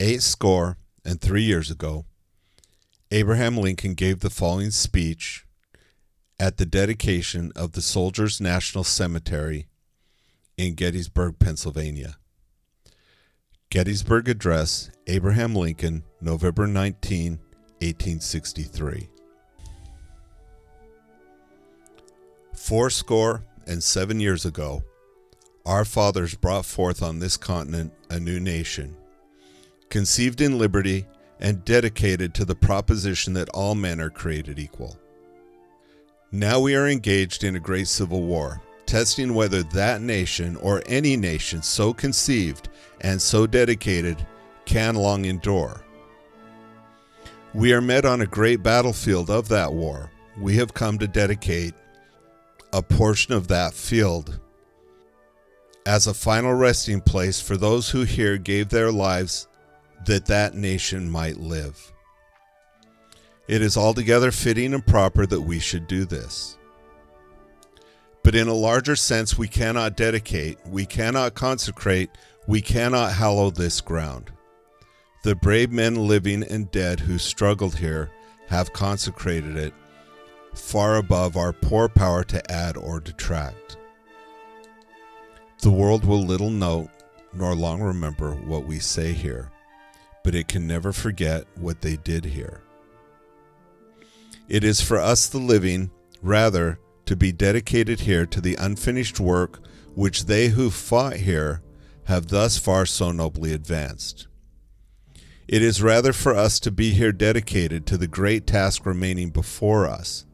83 years ago, Abraham Lincoln gave the following speech at the dedication of the Soldiers' National Cemetery in Gettysburg, Pennsylvania. Gettysburg Address, Abraham Lincoln, November 19, 1863. 77 years ago, our fathers brought forth on this continent a new nation, conceived in liberty and dedicated to the proposition that all men are created equal. Now we are engaged in a great civil war, testing whether that nation or any nation so conceived and so dedicated can long endure. We are met on a great battlefield of that war. We have come to dedicate a portion of that field as a final resting place for those who here gave their lives that that nation might live. It is altogether fitting and proper that we should do this. But in a larger sense, we cannot dedicate, we cannot consecrate, we cannot hallow this ground. The brave men living and dead who struggled here have consecrated it far above our poor power to add or detract. The world will little note nor long remember what we say here, but it can never forget what they did here. It is for us the living, rather, to be dedicated here to the unfinished work which they who fought here have thus far so nobly advanced. It is rather for us to be here dedicated to the great task remaining before us,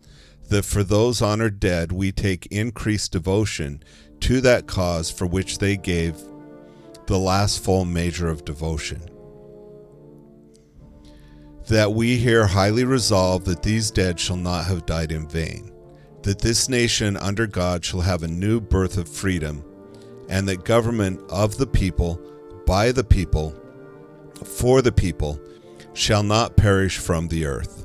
that for those honored dead we take increased devotion to that cause for which they gave the last full measure of devotion. That we here highly resolve that these dead shall not have died in vain, that this nation under God shall have a new birth of freedom, and that government of the people, by the people, for the people, shall not perish from the earth.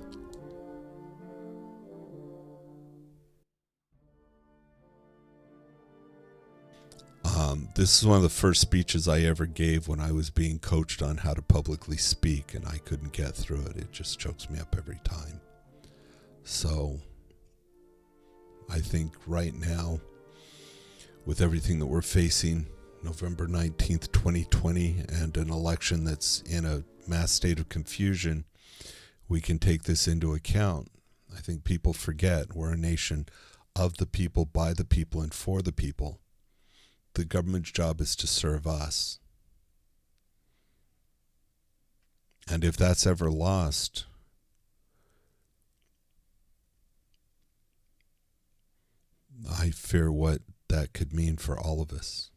This is one of the first speeches I ever gave when I was being coached on how to publicly speak, and I couldn't get through it. It just chokes me up every time. So I think right now, with everything that we're facing, November 19th, 2020, and an election that's in a mass state of confusion, we can take this into account. I think people forget we're a nation of the people, by the people, and for the people. The government's job is to serve us. And if that's ever lost, I fear what that could mean for all of us.